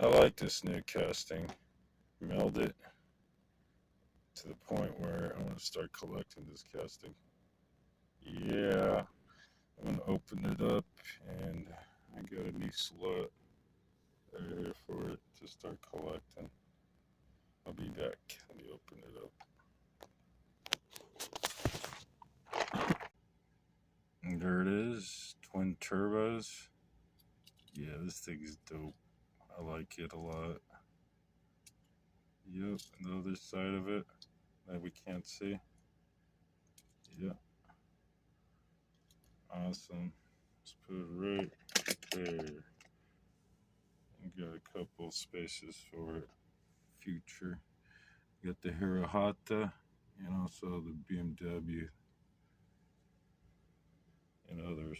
I like this new casting. Meld it to the point where I'm going to start collecting this casting. Yeah, I'm going to open it up, and I got a new slot right here for it to start collecting. I'll be back. Let me open it up. And there it is, twin turbos. Yeah, this thing's dope. I like it a lot. Yep, the other side of it that we can't see. Yep. Awesome. Let's put it right there. And got a couple spaces for future. Got the Hirahata and also the BMW and others.